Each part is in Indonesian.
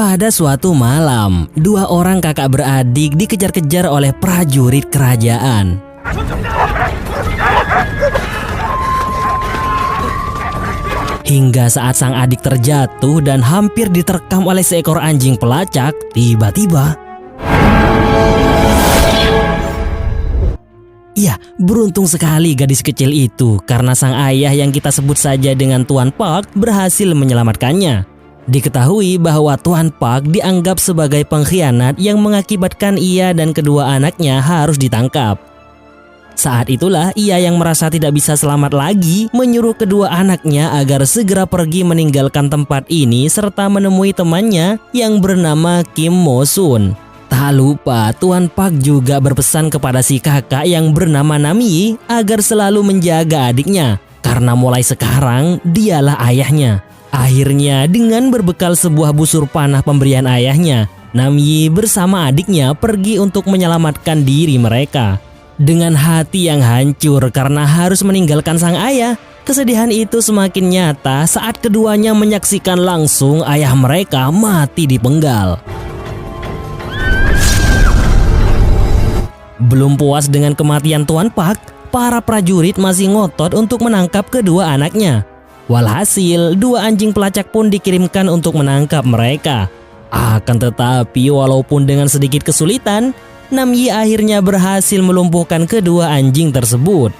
Pada suatu malam, dua orang kakak beradik dikejar-kejar oleh prajurit kerajaan. Hingga saat sang adik terjatuh dan hampir diterkam oleh seekor anjing pelacak, tiba-tiba... Ya, beruntung sekali gadis kecil itu karena sang ayah yang kita sebut saja dengan Tuan Park berhasil menyelamatkannya. Diketahui bahwa Tuan Park dianggap sebagai pengkhianat yang mengakibatkan ia dan kedua anaknya harus ditangkap. Saat itulah ia yang merasa tidak bisa selamat lagi menyuruh kedua anaknya agar segera pergi meninggalkan tempat ini serta menemui temannya yang bernama Kim Mo-sun. Tak lupa Tuan Park juga berpesan kepada si kakak yang bernama Namyi agar selalu menjaga adiknya karena mulai sekarang dialah ayahnya. Akhirnya dengan berbekal sebuah busur panah pemberian ayahnya, Namyi bersama adiknya pergi untuk menyelamatkan diri mereka. Dengan hati yang hancur karena harus meninggalkan sang ayah, kesedihan itu semakin nyata saat keduanya menyaksikan langsung ayah mereka mati dipenggal. Belum puas dengan kematian Tuan Park, para prajurit masih ngotot untuk menangkap kedua anaknya. Walhasil, dua anjing pelacak pun dikirimkan untuk menangkap mereka. Akan tetapi, walaupun dengan sedikit kesulitan, Namyi akhirnya berhasil melumpuhkan kedua anjing tersebut.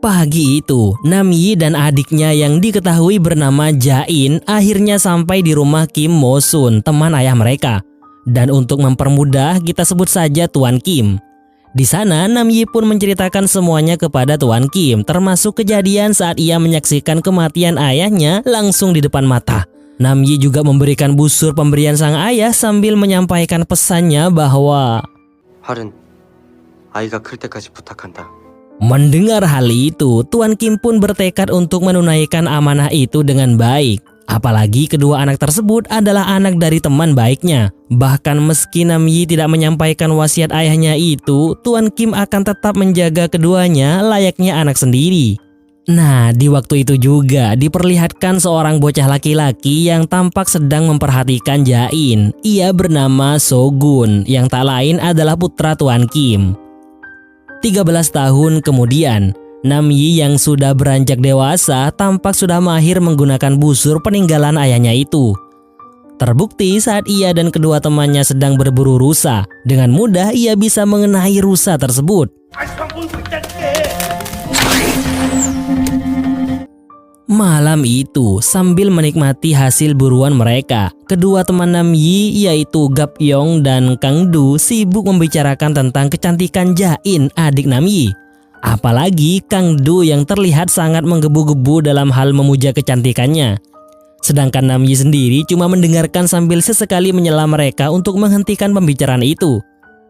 Pagi itu, Namyi dan adiknya yang diketahui bernama Jain akhirnya sampai di rumah Kim Mo-sun, teman ayah mereka. Dan untuk mempermudah, kita sebut saja Tuan Kim. Di sana, Namyi pun menceritakan semuanya kepada Tuan Kim, termasuk kejadian saat ia menyaksikan kematian ayahnya langsung di depan mata. Namyi juga memberikan busur pemberian sang ayah sambil menyampaikan pesannya bahwa 할은 아이가 클 때까지 부탁한다. Mendengar hal itu, Tuan Kim pun bertekad untuk menunaikan amanah itu dengan baik. Apalagi kedua anak tersebut adalah anak dari teman baiknya. Bahkan meski Namyi tidak menyampaikan wasiat ayahnya itu, Tuan Kim akan tetap menjaga keduanya layaknya anak sendiri. Nah, di waktu itu juga diperlihatkan seorang bocah laki-laki yang tampak sedang memperhatikan Jain. Ia bernama Sogun, yang tak lain adalah putra Tuan Kim. 13 tahun kemudian, Namyi yang sudah beranjak dewasa tampak sudah mahir menggunakan busur peninggalan ayahnya itu. Terbukti saat ia dan kedua temannya sedang berburu rusa, dengan mudah ia bisa mengenai rusa tersebut. Malam itu, sambil menikmati hasil buruan mereka, kedua teman Namyi yaitu Gapyeong dan Kang Du sibuk membicarakan tentang kecantikan Jain, adik Namyi. Apalagi Kang Du yang terlihat sangat menggebu-gebu dalam hal memuja kecantikannya. Sedangkan Namyi sendiri cuma mendengarkan sambil sesekali menyela mereka untuk menghentikan pembicaraan itu.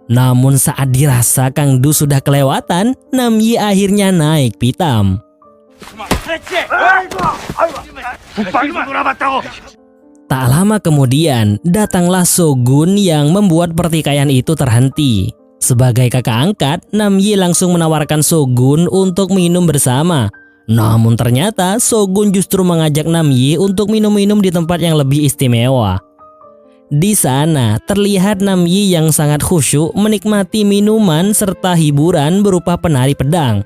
Namun saat dirasa Kang Du sudah kelewatan, Namyi akhirnya naik pitam. Tak lama kemudian, datanglah Sogun yang membuat pertikaian itu terhenti. Sebagai kakak angkat, Namyi langsung menawarkan Sogun untuk minum bersama. Namun ternyata Sogun justru mengajak Namyi untuk minum-minum di tempat yang lebih istimewa. Di sana, terlihat Namyi yang sangat khusyuk menikmati minuman serta hiburan berupa penari pedang.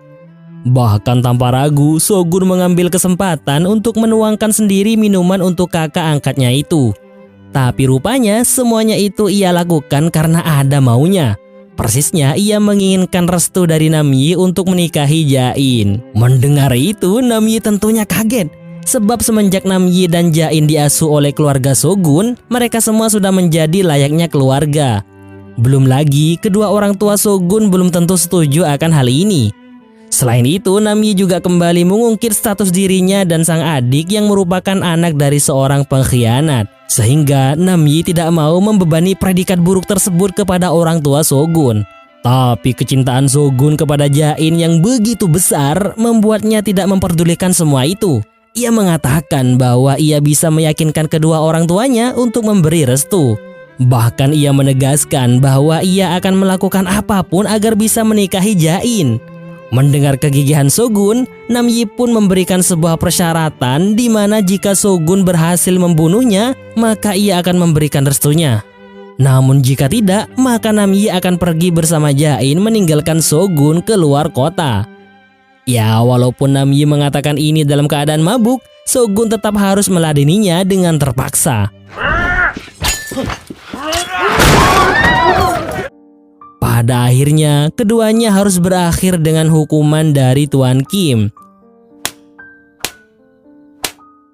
Bahkan tanpa ragu, Sogun mengambil kesempatan untuk menuangkan sendiri minuman untuk kakak angkatnya itu. Tapi rupanya semuanya itu ia lakukan karena ada maunya. Persisnya ia menginginkan restu dari Namyi untuk menikahi Jain. Mendengar itu, Namyi tentunya kaget. Sebab semenjak Namyi dan Jain diasuh oleh keluarga Sogun, mereka semua sudah menjadi layaknya keluarga. Belum lagi, kedua orang tua Sogun belum tentu setuju akan hal ini. Selain itu, Namyi juga kembali mengungkit status dirinya dan sang adik yang merupakan anak dari seorang pengkhianat. Sehingga Namyi tidak mau membebani predikat buruk tersebut kepada orang tua Sogun. Tapi kecintaan Sogun kepada Jain yang begitu besar membuatnya tidak memperdulikan semua itu. Ia mengatakan bahwa ia bisa meyakinkan kedua orang tuanya untuk memberi restu. Bahkan ia menegaskan bahwa ia akan melakukan apapun agar bisa menikahi Jain. Mendengar kegigihan Shogun, Namyi pun memberikan sebuah persyaratan di mana jika Shogun berhasil membunuhnya, maka ia akan memberikan restunya. Namun jika tidak, maka Namyi akan pergi bersama Jain meninggalkan Shogun ke luar kota. Ya, walaupun Namyi mengatakan ini dalam keadaan mabuk, Shogun tetap harus meladeninya dengan terpaksa. Pada akhirnya, keduanya harus berakhir dengan hukuman dari Tuan Kim.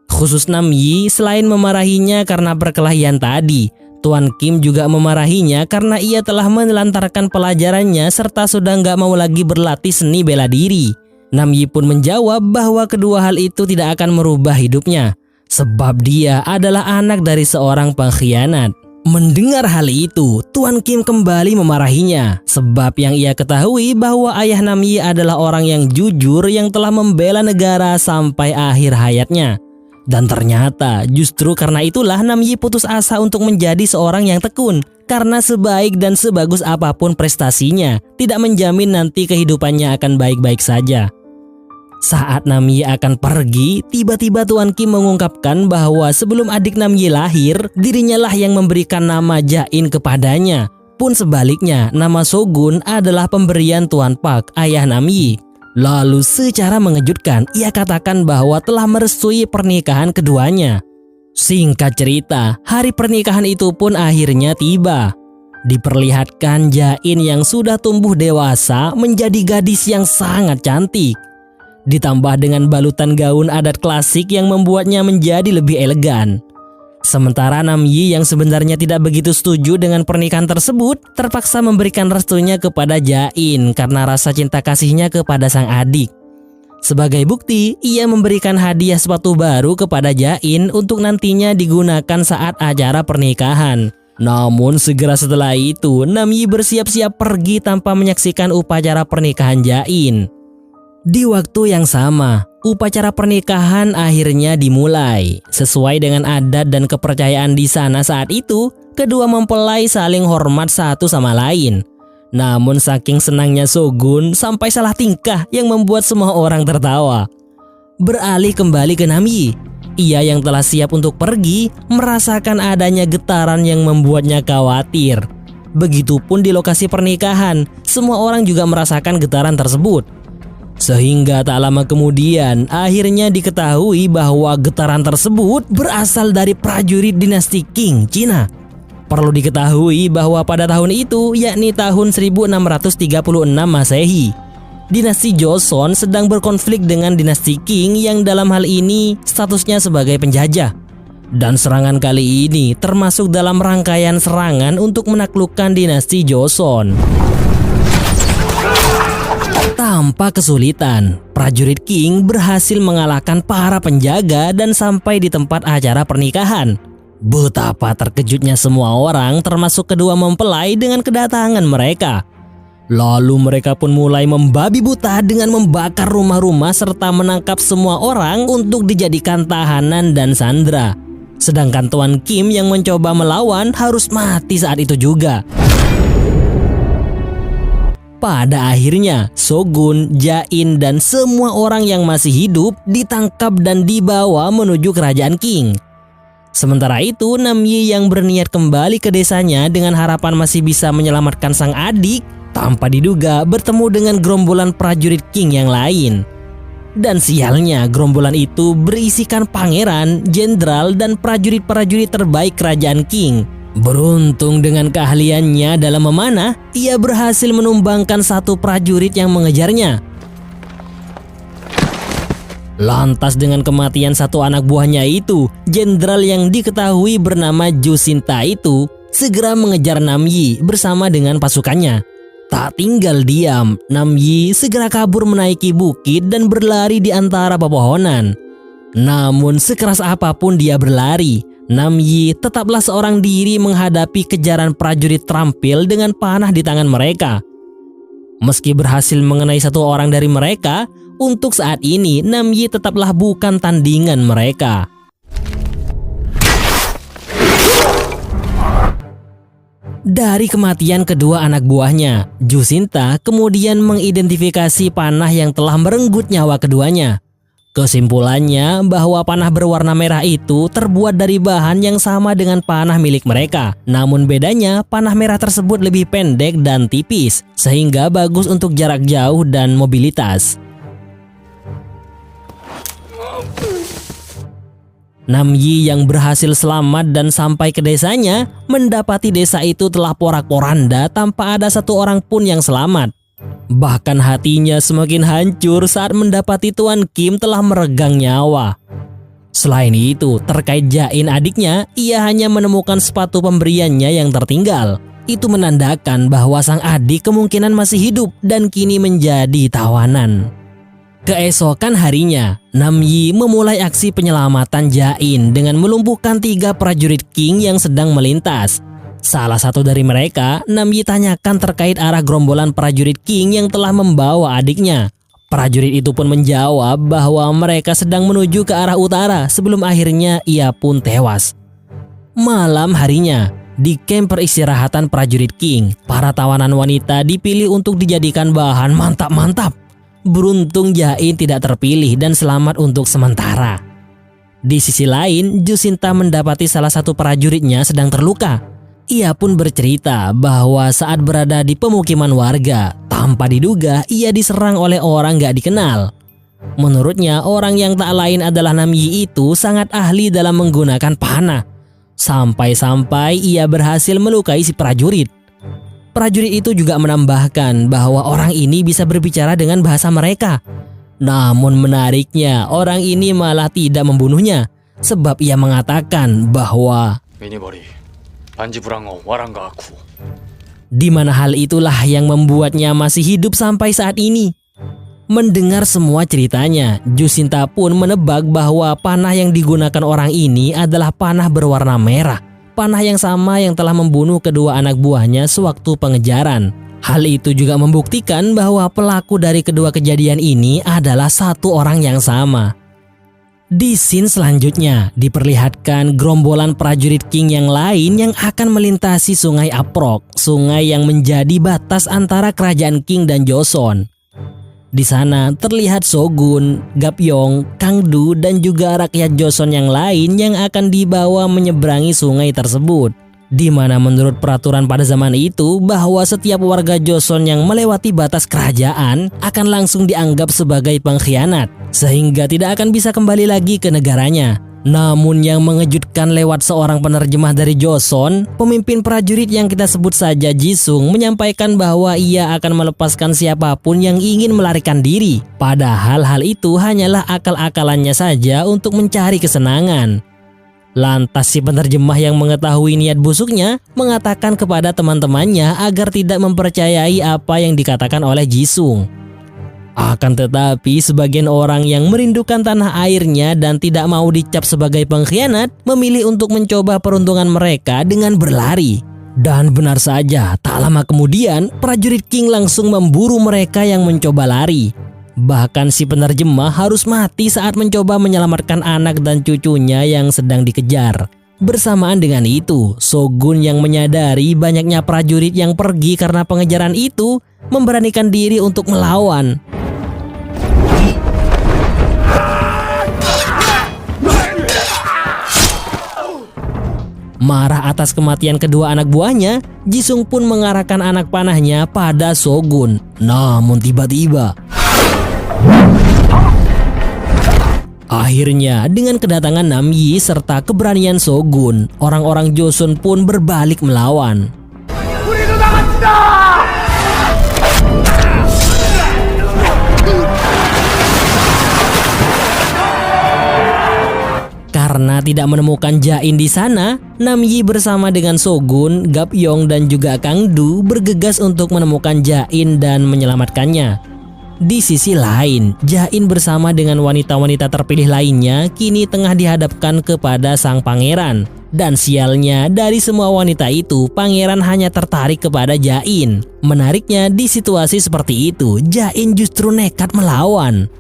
Khusus Namyi, selain memarahinya karena perkelahian tadi, Tuan Kim juga memarahinya karena ia telah menelantarkan pelajarannya serta sudah nggak mau lagi berlatih seni bela diri. Namyi pun menjawab bahwa kedua hal itu tidak akan merubah hidupnya, sebab dia adalah anak dari seorang pengkhianat. Mendengar hal itu, Tuan Kim kembali memarahinya, sebab yang ia ketahui bahwa ayah Namyi adalah orang yang jujur yang telah membela negara sampai akhir hayatnya. Dan ternyata justru karena itulah Namyi putus asa untuk menjadi seorang yang tekun, karena sebaik dan sebagus apapun prestasinya, tidak menjamin nanti kehidupannya akan baik-baik saja. Saat Namyi akan pergi, tiba-tiba Tuan Kim mengungkapkan bahwa sebelum adik Namyi lahir, dirinya lah yang memberikan nama Jain kepadanya. Pun sebaliknya, nama Shogun adalah pemberian Tuan Pak, ayah Namyi. Lalu secara mengejutkan, ia katakan bahwa telah merestui pernikahan keduanya. Singkat cerita, hari pernikahan itu pun akhirnya tiba. Diperlihatkan Jain yang sudah tumbuh dewasa menjadi gadis yang sangat cantik. Ditambah dengan balutan gaun adat klasik yang membuatnya menjadi lebih elegan. Sementara Namyi yang sebenarnya tidak begitu setuju dengan pernikahan tersebut, terpaksa memberikan restunya kepada Jain karena rasa cinta kasihnya kepada sang adik. Sebagai bukti, ia memberikan hadiah sepatu baru kepada Jain untuk nantinya digunakan saat acara pernikahan. Namun segera setelah itu, Namyi bersiap-siap pergi tanpa menyaksikan upacara pernikahan Jain. Di waktu yang sama, upacara pernikahan akhirnya dimulai. Sesuai dengan adat dan kepercayaan di sana saat itu, kedua mempelai saling hormat satu sama lain. Namun saking senangnya Shogun sampai salah tingkah yang membuat semua orang tertawa. Beralih kembali ke Namyi, ia yang telah siap untuk pergi merasakan adanya getaran yang membuatnya khawatir. Begitupun di lokasi pernikahan, semua orang juga merasakan getaran tersebut. Sehingga tak lama kemudian akhirnya diketahui bahwa getaran tersebut berasal dari prajurit dinasti Qing Cina. Perlu diketahui bahwa pada tahun itu, yakni tahun 1636 Masehi, dinasti Joseon sedang berkonflik dengan dinasti Qing yang dalam hal ini statusnya sebagai penjajah. Dan serangan kali ini termasuk dalam rangkaian serangan untuk menaklukkan dinasti Joseon. Tanpa kesulitan, prajurit Qing berhasil mengalahkan para penjaga dan sampai di tempat acara pernikahan. Betapa terkejutnya semua orang termasuk kedua mempelai dengan kedatangan mereka. Lalu mereka pun mulai membabi buta dengan membakar rumah-rumah serta menangkap semua orang untuk dijadikan tahanan dan sandera. Sedangkan Tuan Kim yang mencoba melawan harus mati saat itu juga. Pada akhirnya, Shogun, Jain, dan semua orang yang masih hidup ditangkap dan dibawa menuju kerajaan Qing. Sementara itu, Namyi yang berniat kembali ke desanya dengan harapan masih bisa menyelamatkan sang adik, tanpa diduga bertemu dengan gerombolan prajurit Qing yang lain. Dan sialnya, gerombolan itu berisikan pangeran, jenderal, dan prajurit-prajurit terbaik kerajaan Qing. Beruntung dengan keahliannya dalam memanah, ia berhasil menumbangkan satu prajurit yang mengejarnya. Lantas dengan kematian satu anak buahnya itu, jenderal yang diketahui bernama Ju Sinta itu segera mengejar Namyi bersama dengan pasukannya. Tak tinggal diam, Namyi segera kabur menaiki bukit dan berlari di antara pepohonan. Namun sekeras apapun dia berlari, Namyi tetaplah seorang diri menghadapi kejaran prajurit terampil dengan panah di tangan mereka. Meski berhasil mengenai satu orang dari mereka, untuk saat ini Namyi tetaplah bukan tandingan mereka. Dari kematian kedua anak buahnya, Jusinta kemudian mengidentifikasi panah yang telah merenggut nyawa keduanya. Kesimpulannya bahwa panah berwarna merah itu terbuat dari bahan yang sama dengan panah milik mereka. Namun bedanya panah merah tersebut lebih pendek dan tipis, sehingga bagus untuk jarak jauh dan mobilitas. Namyi yang berhasil selamat dan sampai ke desanya, mendapati desa itu telah porak-poranda tanpa ada satu orang pun yang selamat. Bahkan hatinya semakin hancur saat mendapati Tuan Kim telah meregang nyawa. Selain itu, terkait Jain adiknya, ia hanya menemukan sepatu pemberiannya yang tertinggal. Itu menandakan bahwa sang adik kemungkinan masih hidup dan kini menjadi tawanan. Keesokan harinya, Namyi memulai aksi penyelamatan Jain dengan melumpuhkan 3 prajurit King yang sedang melintas. Salah satu dari mereka, Namyi tanyakan terkait arah gerombolan prajurit King yang telah membawa adiknya. Prajurit itu pun menjawab bahwa mereka sedang menuju ke arah utara sebelum akhirnya ia pun tewas. Malam harinya, di kamp peristirahatan prajurit King, para tawanan wanita dipilih untuk dijadikan bahan mantap-mantap. Beruntung Jain tidak terpilih dan selamat untuk sementara. Di sisi lain, Jusinta mendapati salah satu prajuritnya sedang terluka. Ia pun bercerita bahwa saat berada di pemukiman warga, tanpa diduga ia diserang oleh orang gak dikenal. Menurutnya, orang yang tak lain adalah Namyi itu sangat ahli dalam menggunakan panah. Sampai-sampai ia berhasil melukai si prajurit. Prajurit itu juga menambahkan bahwa orang ini bisa berbicara dengan bahasa mereka. Namun menariknya, orang ini malah tidak membunuhnya, sebab ia mengatakan bahwa di mana hal itulah yang membuatnya masih hidup sampai saat ini. Mendengar semua ceritanya, Jusinta pun menebak bahwa panah yang digunakan orang ini adalah panah berwarna merah. Panah yang sama yang telah membunuh kedua anak buahnya sewaktu pengejaran. Hal itu juga membuktikan bahwa pelaku dari kedua kejadian ini adalah satu orang yang sama. Di scene selanjutnya, diperlihatkan gerombolan prajurit King yang lain yang akan melintasi sungai Aprok, sungai yang menjadi batas antara kerajaan King dan Joseon. Di sana terlihat Shogun, Gapyeong, Kangdu, dan juga rakyat Joseon yang lain yang akan dibawa menyeberangi sungai tersebut. Di mana menurut peraturan pada zaman itu bahwa setiap warga Joseon yang melewati batas kerajaan akan langsung dianggap sebagai pengkhianat, sehingga tidak akan bisa kembali lagi ke negaranya. Namun yang mengejutkan lewat seorang penerjemah dari Joseon, pemimpin prajurit yang kita sebut saja Jisung menyampaikan bahwa ia akan melepaskan siapapun yang ingin melarikan diri. Padahal hal itu hanyalah akal-akalannya saja untuk mencari kesenangan. Lantas si penerjemah yang mengetahui niat busuknya mengatakan kepada teman-temannya agar tidak mempercayai apa yang dikatakan oleh Jisung. Akan tetapi sebagian orang yang merindukan tanah airnya dan tidak mau dicap sebagai pengkhianat memilih untuk mencoba peruntungan mereka dengan berlari. Dan benar saja, tak lama kemudian prajurit King langsung memburu mereka yang mencoba lari. Bahkan si penerjemah harus mati saat mencoba menyelamatkan anak dan cucunya yang sedang dikejar. Bersamaan dengan itu, Shogun yang menyadari banyaknya prajurit yang pergi karena pengejaran itu memberanikan diri untuk melawan. Marah atas kematian kedua anak buahnya, Jisung pun mengarahkan anak panahnya pada Shogun. Namun tiba-tiba, akhirnya dengan kedatangan Namyi serta keberanian Shogun, orang-orang Joseon pun berbalik melawan. Karena tidak menemukan Jain di sana, Namyi bersama dengan Shogun, Gapyeong, dan juga Kangdu bergegas untuk menemukan Jain dan menyelamatkannya. Di sisi lain, Jain bersama dengan wanita-wanita terpilih lainnya kini tengah dihadapkan kepada sang pangeran. Dan sialnya, dari semua wanita itu, pangeran hanya tertarik kepada Jain. Menariknya, di situasi seperti itu, Jain justru nekat melawan.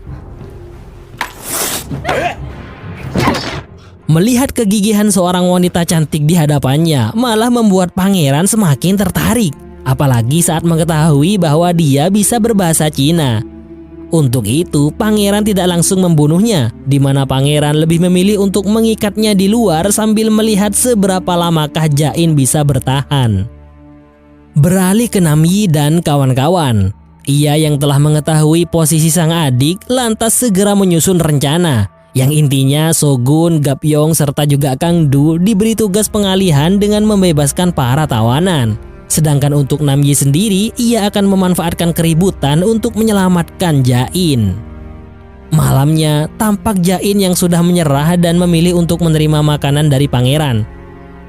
Melihat kegigihan seorang wanita cantik di hadapannya malah membuat pangeran semakin tertarik. Apalagi saat mengetahui bahwa dia bisa berbahasa Cina. Untuk itu, pangeran tidak langsung membunuhnya, di mana pangeran lebih memilih untuk mengikatnya di luar sambil melihat seberapa lamakah Jain bisa bertahan. Beralih ke Namyi dan kawan-kawan. Ia yang telah mengetahui posisi sang adik lantas segera menyusun rencana. Yang intinya Shogun, Gapyeong, serta juga Kang Du diberi tugas pengalihan dengan membebaskan para tawanan. Sedangkan untuk Namyi sendiri, ia akan memanfaatkan keributan untuk menyelamatkan Jain. Malamnya, tampak Jain yang sudah menyerah dan memilih untuk menerima makanan dari pangeran.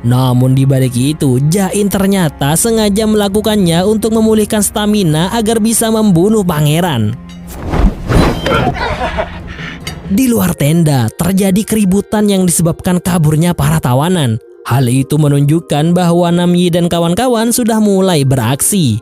Namun di balik itu, Jain ternyata sengaja melakukannya untuk memulihkan stamina agar bisa membunuh pangeran. Di luar tenda, terjadi keributan yang disebabkan kaburnya para tawanan. Hal itu menunjukkan bahwa Namyi dan kawan-kawan sudah mulai beraksi.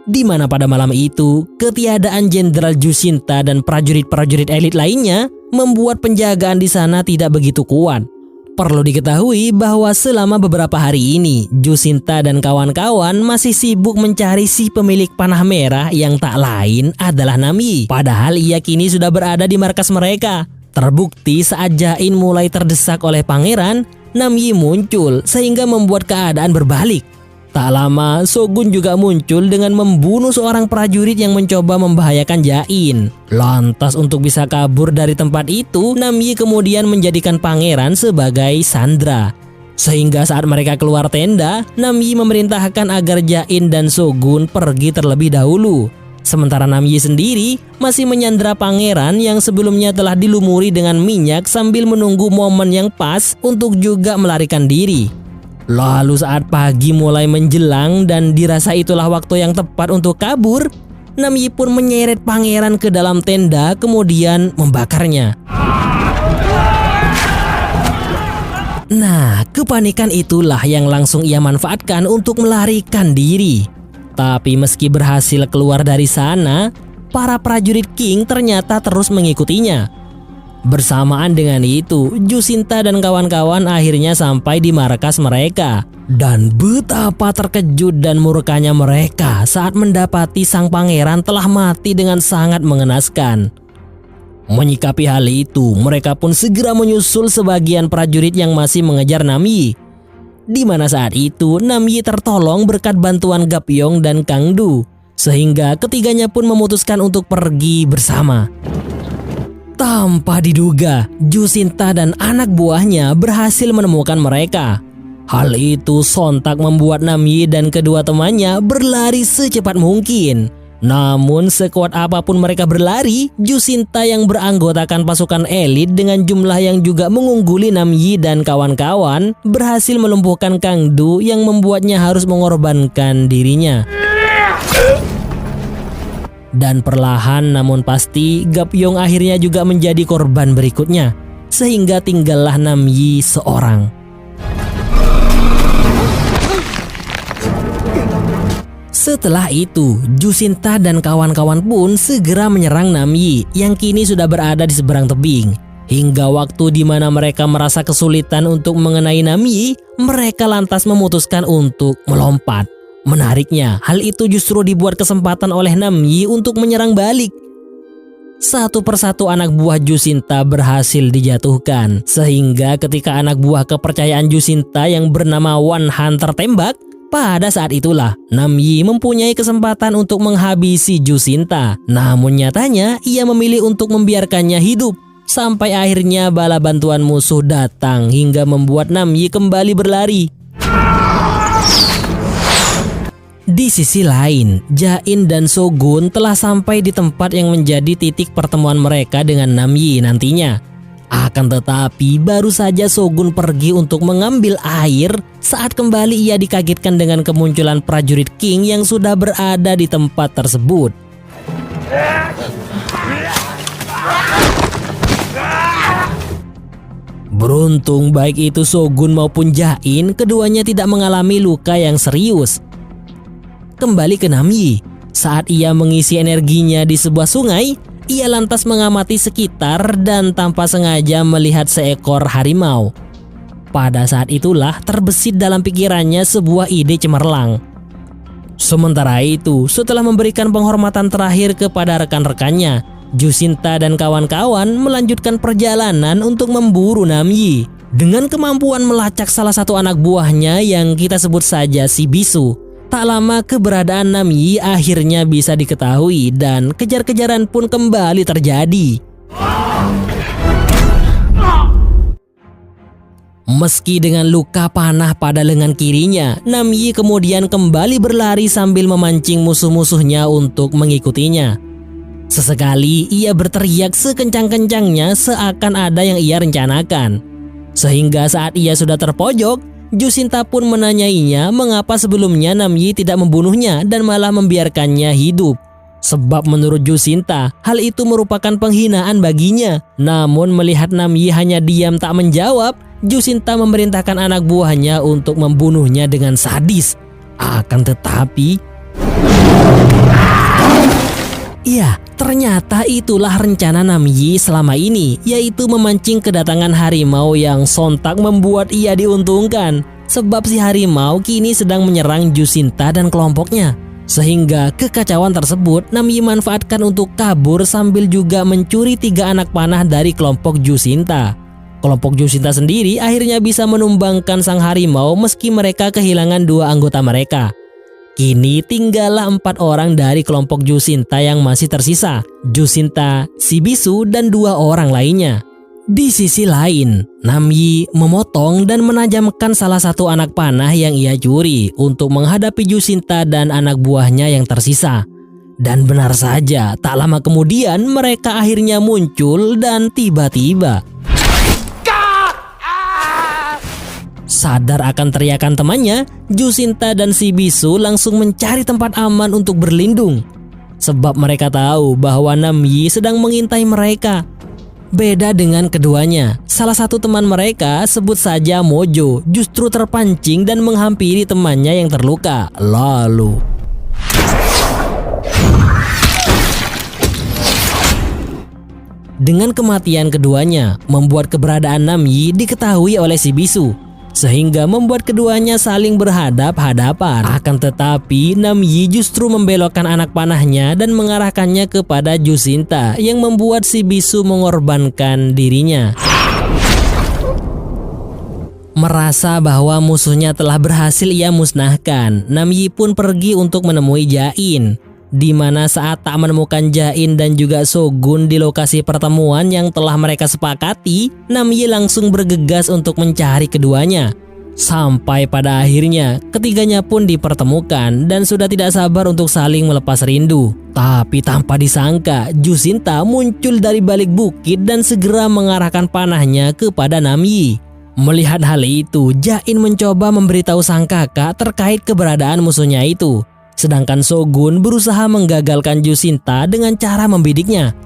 Di mana pada malam itu, ketiadaan Jenderal Jushinta dan prajurit-prajurit elit lainnya membuat penjagaan di sana tidak begitu kuat. Perlu diketahui bahwa selama beberapa hari ini, Jushinta dan kawan-kawan masih sibuk mencari si pemilik panah merah yang tak lain adalah Namyi. Padahal ia kini sudah berada di markas mereka. Terbukti saat Jain mulai terdesak oleh pangeran, Namyi muncul sehingga membuat keadaan berbalik. Tak lama, Shogun juga muncul dengan membunuh seorang prajurit yang mencoba membahayakan Jain. Lantas untuk bisa kabur dari tempat itu, Namyi kemudian menjadikan pangeran sebagai sandera. Sehingga saat mereka keluar tenda, Namyi memerintahkan agar Jain dan Shogun pergi terlebih dahulu. Sementara Namyi sendiri masih menyandera pangeran yang sebelumnya telah dilumuri dengan minyak sambil menunggu momen yang pas untuk juga melarikan diri. Lalu saat pagi mulai menjelang dan dirasa itulah waktu yang tepat untuk kabur, Namyi pun menyeret pangeran ke dalam tenda kemudian membakarnya. Nah, kepanikan itulah yang langsung ia manfaatkan untuk melarikan diri. Tapi meski berhasil keluar dari sana, para prajurit King ternyata terus mengikutinya. Bersamaan dengan itu, Jushinta dan kawan-kawan akhirnya sampai di markas mereka. Dan betapa terkejut dan murkanya mereka saat mendapati sang pangeran telah mati dengan sangat mengenaskan. Menyikapi hal itu, mereka pun segera menyusul sebagian prajurit yang masih mengejar Namyi. Di mana saat itu, Namyi tertolong berkat bantuan Gapyeong dan Kang Du. Sehingga ketiganya pun memutuskan untuk pergi bersama. Tanpa diduga, Jushinta dan anak buahnya berhasil menemukan mereka. Hal itu sontak membuat Namyi dan kedua temannya berlari secepat mungkin. Namun sekuat apapun mereka berlari, Jushinta yang beranggotakan pasukan elit dengan jumlah yang juga mengungguli Namyi dan kawan-kawan berhasil melumpuhkan Kang Du yang membuatnya harus mengorbankan dirinya. Dan perlahan namun pasti Gapyeong akhirnya juga menjadi korban berikutnya. Sehingga tinggallah Namyi seorang. Setelah itu, Jushinta dan kawan-kawan pun segera menyerang Namyi yang kini sudah berada di seberang tebing. Hingga waktu di mana mereka merasa kesulitan untuk mengenai Namyi, mereka lantas memutuskan untuk melompat. Menariknya, hal itu justru dibuat kesempatan oleh Namyi untuk menyerang balik. Satu persatu anak buah Jushinta berhasil dijatuhkan. Sehingga ketika anak buah kepercayaan Jushinta yang bernama Wan Han tertembak, pada saat itulah Namyi mempunyai kesempatan untuk menghabisi Jushinta. Namun nyatanya ia memilih untuk membiarkannya hidup. Sampai akhirnya bala bantuan musuh datang hingga membuat Namyi kembali berlari. Di sisi lain, Jain dan Shogun telah sampai di tempat yang menjadi titik pertemuan mereka dengan Namyi nantinya. Akan tetapi baru saja Shogun pergi untuk mengambil air saat kembali ia dikagetkan dengan kemunculan prajurit King yang sudah berada di tempat tersebut. Beruntung baik itu Shogun maupun Jain, keduanya tidak mengalami luka yang serius. Kembali ke Namyi, saat ia mengisi energinya di sebuah sungai, ia lantas mengamati sekitar dan tanpa sengaja melihat seekor harimau. Pada saat itulah terbesit dalam pikirannya sebuah ide cemerlang. Sementara itu, setelah memberikan penghormatan terakhir kepada rekan-rekannya, Jusinta dan kawan-kawan melanjutkan perjalanan untuk memburu Namyi. Dengan kemampuan melacak salah satu anak buahnya yang kita sebut saja si Bisu, tak lama keberadaan Namyi akhirnya bisa diketahui dan kejar-kejaran pun kembali terjadi. Meski dengan luka panah pada lengan kirinya, Namyi kemudian kembali berlari sambil memancing musuh-musuhnya untuk mengikutinya. Sesekali ia berteriak sekencang-kencangnya seakan ada yang ia rencanakan. Sehingga saat ia sudah terpojok, Jusinta pun menanyainya mengapa sebelumnya Namyi tidak membunuhnya dan malah membiarkannya hidup. Sebab menurut Jusinta, hal itu merupakan penghinaan baginya. Namun melihat Namyi hanya diam tak menjawab, Jusinta memerintahkan anak buahnya untuk membunuhnya dengan sadis. Akan tetapi, ya, ternyata itulah rencana Namyi selama ini, yaitu memancing kedatangan harimau yang sontak membuat ia diuntungkan. Sebab si harimau kini sedang menyerang Jusinta dan kelompoknya. Sehingga kekacauan tersebut Namyi manfaatkan untuk kabur sambil juga mencuri 3 anak panah dari kelompok Jusinta. Kelompok Jusinta sendiri akhirnya bisa menumbangkan sang harimau meski mereka kehilangan 2 anggota mereka. Kini tinggallah 4 orang dari kelompok Jusinta yang masih tersisa, Jusinta, si Bisu, dan 2 orang lainnya. Di sisi lain, Namyi memotong dan menajamkan salah satu anak panah yang ia curi untuk menghadapi Jusinta dan anak buahnya yang tersisa. Dan benar saja, tak lama kemudian mereka akhirnya muncul dan tiba-tiba sadar akan teriakan temannya, Jusinta dan si Bisu langsung mencari tempat aman untuk berlindung. Sebab mereka tahu bahwa Namyi sedang mengintai mereka. Beda dengan keduanya, salah satu teman mereka, sebut saja Mojo, justru terpancing dan menghampiri temannya yang terluka. Lalu dengan kematian keduanya, membuat keberadaan Namyi diketahui oleh si Bisu. Sehingga membuat keduanya saling berhadap-hadapan. Akan tetapi Namyi justru membelokkan anak panahnya dan mengarahkannya kepada Jusinta yang membuat si Bisu mengorbankan dirinya. Merasa bahwa musuhnya telah berhasil ia musnahkan, Namyi pun pergi untuk menemui Jain. Di mana saat tak menemukan Jain dan juga Shogun di lokasi pertemuan yang telah mereka sepakati, Namyi langsung bergegas untuk mencari keduanya. Sampai pada akhirnya, ketiganya pun dipertemukan dan sudah tidak sabar untuk saling melepas rindu. Tapi tanpa disangka, Jusinta muncul dari balik bukit dan segera mengarahkan panahnya kepada Namyi. Melihat hal itu, Jain mencoba memberitahu sang kakak terkait keberadaan musuhnya itu. Sedangkan Shogun berusaha menggagalkan Jusinta dengan cara membidiknya.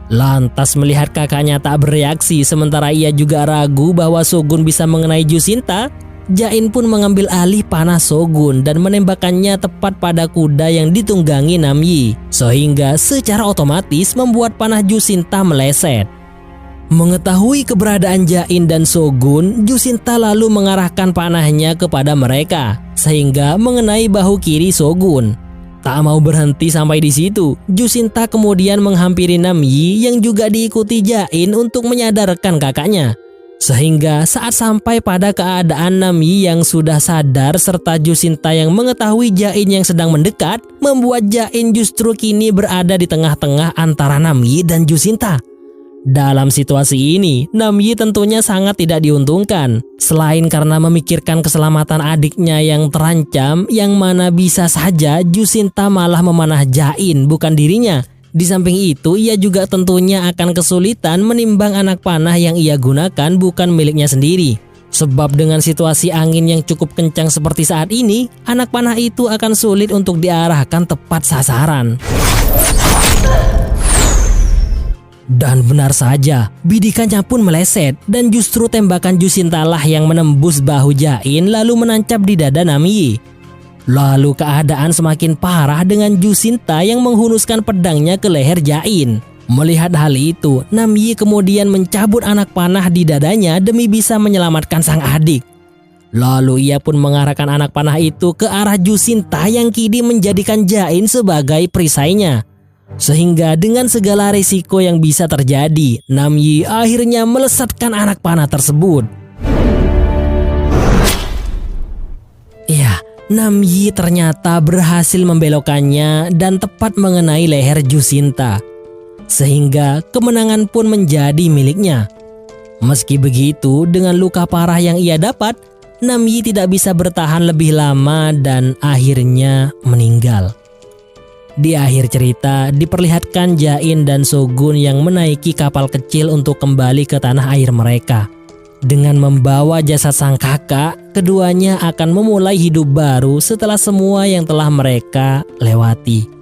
Lantas melihat kakaknya tak bereaksi sementara ia juga ragu bahwa Shogun bisa mengenai Jusinta, Jain pun mengambil alih panah Shogun dan menembakkannya tepat pada kuda yang ditunggangi Namyi. Sehingga secara otomatis membuat panah Jusinta meleset. Mengetahui keberadaan Jain dan Shogun, Jusinta lalu mengarahkan panahnya kepada mereka sehingga mengenai bahu kiri Shogun. Tak mau berhenti sampai di situ, Jusinta kemudian menghampiri Namyi yang juga diikuti Jain untuk menyadarkan kakaknya. Sehingga saat sampai pada keadaan Namyi yang sudah sadar serta Jusinta yang mengetahui Jain yang sedang mendekat, membuat Jain justru kini berada di tengah-tengah antara Namyi dan Jusinta. Dalam situasi ini, Namyi tentunya sangat tidak diuntungkan. Selain karena memikirkan keselamatan adiknya yang terancam, yang mana bisa saja Jusinta malah memanah Jain bukan dirinya. Di samping itu, ia juga tentunya akan kesulitan menimbang anak panah yang ia gunakan bukan miliknya sendiri. Sebab dengan situasi angin yang cukup kencang seperti saat ini, anak panah itu akan sulit untuk diarahkan tepat sasaran. Dan benar saja, bidikannya pun meleset dan justru tembakan Jusinta lah yang menembus bahu Jain lalu menancap di dada Namyi. Lalu keadaan semakin parah dengan Jusinta yang menghunuskan pedangnya ke leher Jain. Melihat hal itu, Nam Yi kemudian mencabut anak panah di dadanya demi bisa menyelamatkan sang adik. Lalu ia pun mengarahkan anak panah itu ke arah Jusinta yang kini menjadikan Jain sebagai perisainya. Sehingga dengan segala risiko yang bisa terjadi, Nam Yi akhirnya melesatkan anak panah tersebut. Ya, Nam Yi ternyata berhasil membelokkannya dan tepat mengenai leher Jusinta. Sehingga kemenangan pun menjadi miliknya. Meski begitu, dengan luka parah yang ia dapat, Nam Yi tidak bisa bertahan lebih lama dan akhirnya meninggal. Di akhir cerita, diperlihatkan Jain dan Shogun yang menaiki kapal kecil untuk kembali ke tanah air mereka. Dengan membawa jasad sang kakak, keduanya akan memulai hidup baru setelah semua yang telah mereka lewati.